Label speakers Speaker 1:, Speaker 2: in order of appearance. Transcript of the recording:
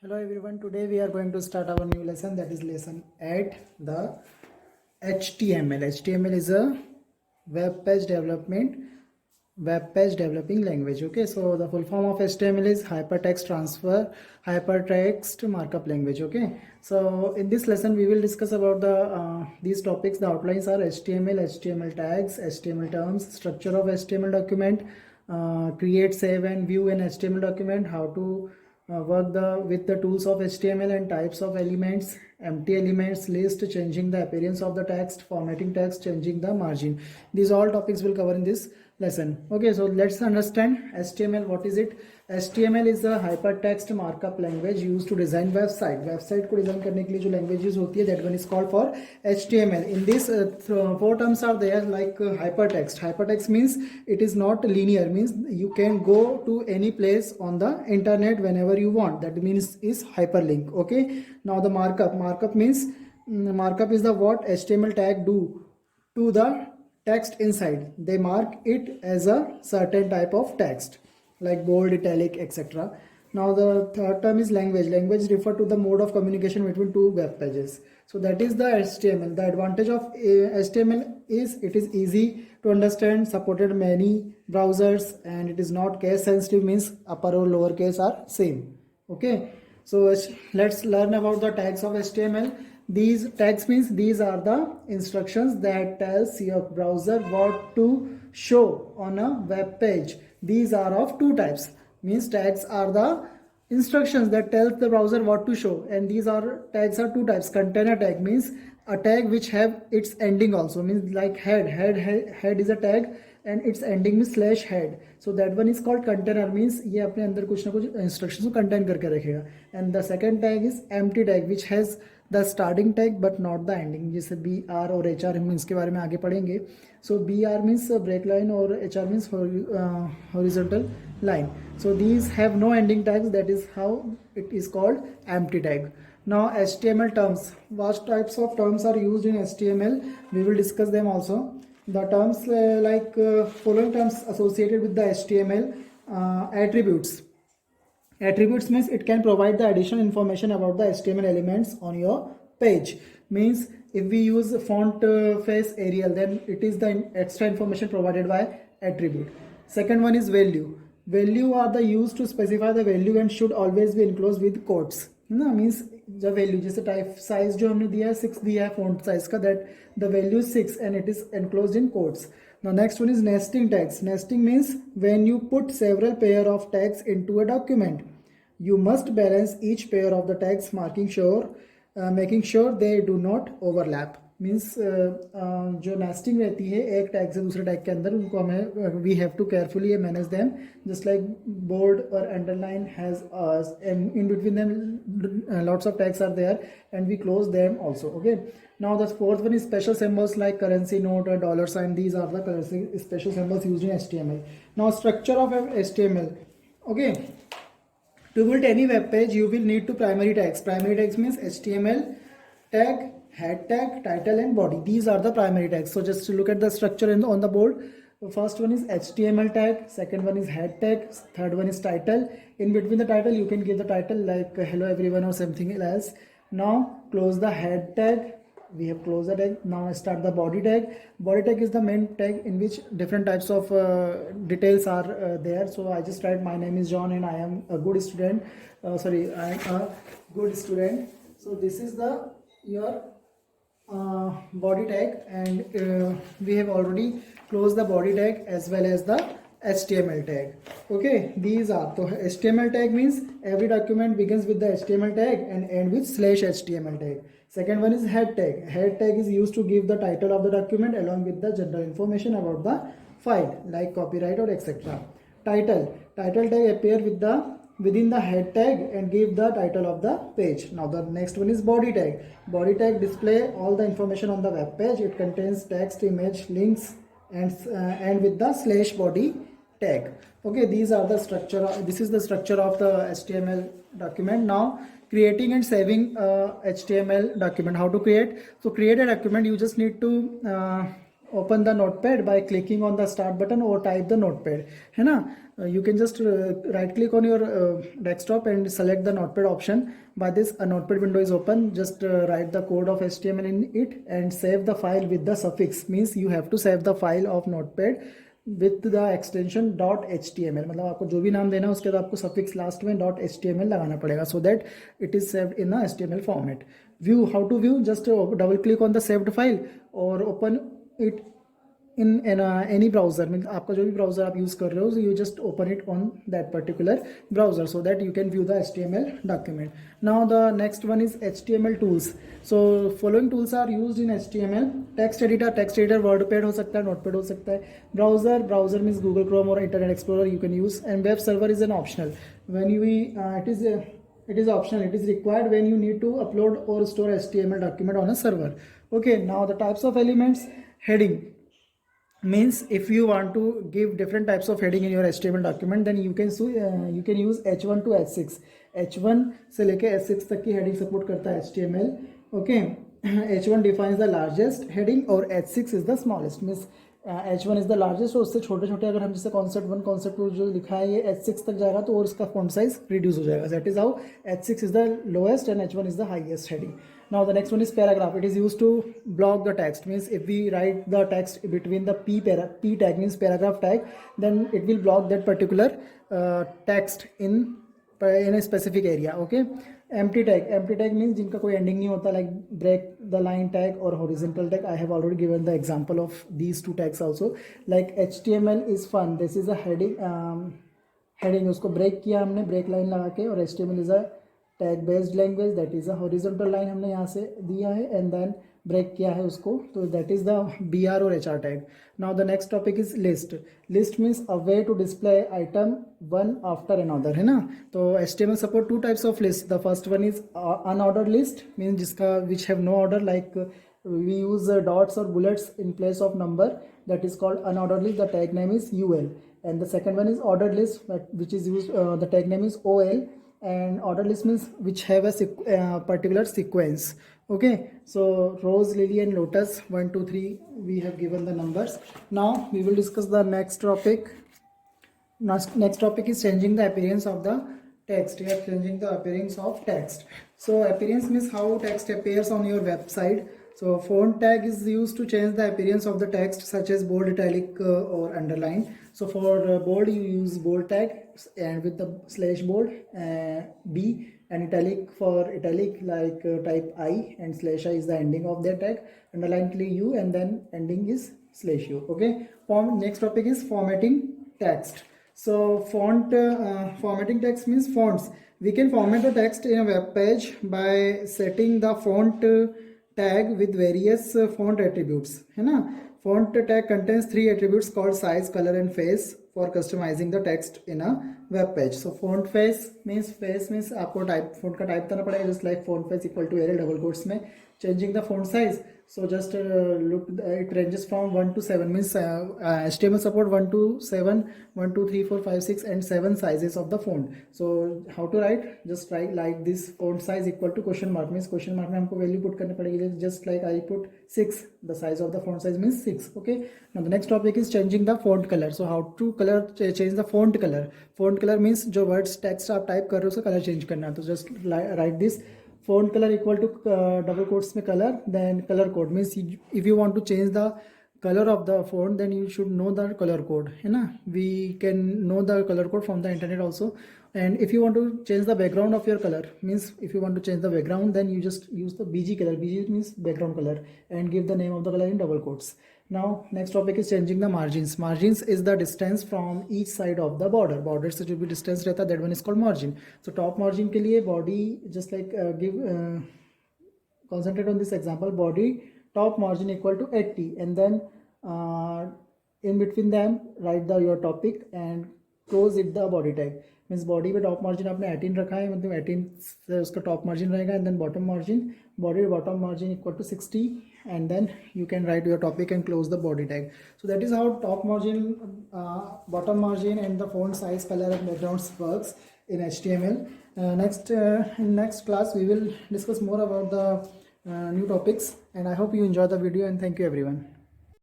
Speaker 1: Hello everyone, today we are going to start our new lesson, that is lesson 8, the HTML. HTML is a web page developing language. Okay, so the full form of HTML is hypertext markup language. Okay, so in this lesson we will discuss about these topics. The outlines are HTML, HTML tags, HTML terms, structure of HTML document, create, save and view an HTML document, how to work with the tools of HTML and types of elements, empty elements list, changing the appearance of the text, formatting text, changing the margin. These all topics will cover in this lesson. Okay, so let's understand HTML. What is it? HTML is a hypertext markup language used to design website को design करने के लिए जो language use होती है, that one is called for HTML. In this four terms are there, like hypertext means it is not linear, means you can go to any place on the internet whenever you want, that means is hyperlink. Okay, now the markup means markup is the what HTML tag do to the text inside. They mark it as a certain type of text like bold, italic, etc. Now the third term is language. Language refer to the mode of communication between two web pages. So that is the HTML. The advantage of HTML is it is easy to understand, supported many browsers, and it is not case sensitive, means upper or lower case are same. Okay, so let's learn about the tags of HTML. These tags means these are the instructions that tells your browser what to show on a web page. These are of two types, means tags are the instructions that tells the browser what to show, and these are tags are two types. Container tag means a tag which have its ending also, means like head is a tag and its ending means /head, so that one is called container, means ये अपने अंदर कुछ ना कुछ instructions को contain करके रखेगा. And the second tag is empty tag, which has the starting tag but not the ending. जैसे BR और HR हम इसके बारे में आगे पढ़ेंगे. So BR means break line और HR means horizontal line. So these have no ending tags, that is how it is called empty tag. Now HTML terms. What types of terms are used in HTML? We will discuss them also. The terms following terms associated with the HTML: attributes. Attributes means it can provide the additional information about the HTML elements on your page. Means if we use font face Arial, then it is the extra information provided by attribute. Second one is value. Value are the used to specify the value and should always be enclosed with quotes. ना means जब value जैसे type size जो हमने दिया है 6 दिया है font size का, that the value 6 and it is enclosed in quotes. The next one is nesting tags. Nesting means when you put several pair of tags into a document, you must balance each pair of the tags, making sure they do not overlap. Means जो nesting रहती है एक tag से दूसरे tag के अंदर, उनको हमें we have to carefully manage them, just like bold or underline has and in between them lots of tags are there and we close them also. Okay, now the fourth one is special symbols like currency note or dollar sign. These are the special symbols used in HTML. Now structure of HTML. Okay, to build any web page, you will need two primary tags. Primary tags means HTML tag, head tag, title and body. These are the primary tags. So just to look at the structure on the board. The first one is HTML tag, second one is head tag, third one is title. In between the title, you can give the title like hello everyone or something else. Now close the head tag. We have closed the tag. Now start the body tag. Body tag is the main tag in which different types of details are there. So I just write my name is John and I am a good student. I am a good student. So this is your body tag, and we have already closed the body tag as well as the HTML tag. Okay, these are, so HTML tag means every document begins with the HTML tag and end with /HTML tag. Second one is head tag. Head tag is used to give the title of the document along with the general information about the file like copyright or etc. Title tag appear within the head tag and give the title of the page. Now the next one is body tag. Body tag display all the information on the web page. It contains text, image, links and with the /body tag. Okay, these are the structure. This is the structure of the HTML document. Now creating and saving HTML document. How to create? So create a document, you just need to open the notepad by clicking on the start button or type the notepad, है ना. You can just right click on your desktop and select the notepad option. By this a notepad window is open. Just write the code of HTML in it and save the file with the suffix, means you have to save the file of notepad with the extension .html. मतलब आपको जो भी नाम देना है उसके बाद आपको suffix लास्ट में .html लगाना पड़ेगा, so that it is saved in a HTML format. View, how to view? Just double click on the saved file or open it in any browser. Mean आपका जो भी ब्राउजर आप use कर रहे हो, you just open it on that particular browser so that you can view the HTML document. Now the next one is HTML tools. So following tools are used in HTML. Text editor WordPad हो सकता है, Notepad हो सकता है. Browser means Google Chrome or Internet Explorer you can use, and web server is an optional. When it is optional. It is required when you need to upload or store HTML document on a server. Okay, now the types of elements. Heading means if you want to give different types of heading in your HTML document, then you can use H1 to H6. H1 से लेके H6 तक की heading support करता है HTML. Okay, H1 defines the largest heading और H6 is the smallest. Means H1 is the largest, और उससे छोटे छोटे अगर हम जैसे concept 1 concept 2 जो लिखा है ये H6 तक जाएगा तो और उसका font size reduce हो जाएगा. That is how H6 is the lowest and H1 is the highest heading. Now the next one is paragraph. It is used to block the text. Means if we write the text between the P tag, means paragraph tag, then it will block that particular text in a specific area. Okay. Empty tag means जिनका कोई ending नहीं होता, like break the line tag or horizontal tag. I have already given the example of these two tags also. Like HTML is fun. This is a heading. Heading उसको break किया हमने, break line लगा के, और HTML is a tag based language, that is a horizontal line हमने यहाँ से दिया है, and then break किया है उसको, तो that is the BR or HR tag. Now the next topic is list. List means a way to display item one after another, है ना. तो HTML support two types of list. The first one is unordered list, means जिसका which have no order, like we use dots or bullets in place of number, that is called unordered list. The tag name is UL. And the second one is ordered list, which is used, the tag name is OL. And ordered list means which have a particular sequence. Okay, so rose, lily and lotus, 1 2 3 we have given the numbers. Now we will discuss the next topic. Next topic is changing the appearance of the text. We are changing the appearance of text. So appearance means how text appears on your website. So font tag is used to change the appearance of the text, such as bold, italic or underline. So for bold you use bold tag and with the slash bold B, and italic for italic like type I, and slash I is the ending of that tag. Underline U and then ending is slash U. Okay. Next topic is formatting text. So formatting text means fonts. We can format the text in a web page by setting the font tag with various font attributes, है ना. Font tag contains 3 attributes called size, color and face for customizing the text in a web page. So font face means आपको font का type करना पड़ेगा, just like font face equal to Arial double quotes में. Changing the font size, so just look, it ranges from 1 to 7, means HTML support 1 to 7, 1 2 3 4 5 6 and 7 sizes of the font. So how to write? Just write like this, font size equal to question mark, means question mark में हमको value put करनी पड़ेगी, just like I put 6, the size of the font size means 6. Okay. Now the next topic is changing the font color. So how to change the font color. Font color means जो words text आप type कर रहे हो उसका color change करना है, तो just write this. Font color equal to double quotes में color, then color code means if you want to change the color of the font, then you should know the color code, है ना. We can know the color code from the internet also. And if you want to change the background of your color, means if you want to change the background, then you just use the BG color. BG means background color, and give the name of the color in double quotes. Now next topic is changing the margins. Margins is the distance from each side of the border. Border से जो भी distance रहता है, that one is called margin. So top margin के लिए body, just like concentrate on this example, body top margin equal to 80, and then in between them write your topic and close it the body tag. Means body पे top margin आपने 18 रखा है, मतलब 18 से उसका top margin रहेगा, and then bottom margin, body bottom margin equal to 60, and then you can write your topic and close the body tag. So that is how top margin, bottom margin and the font size, colour and backgrounds works in HTML. In next class we will discuss more about the new topics, and I hope you enjoy the video, and thank you everyone.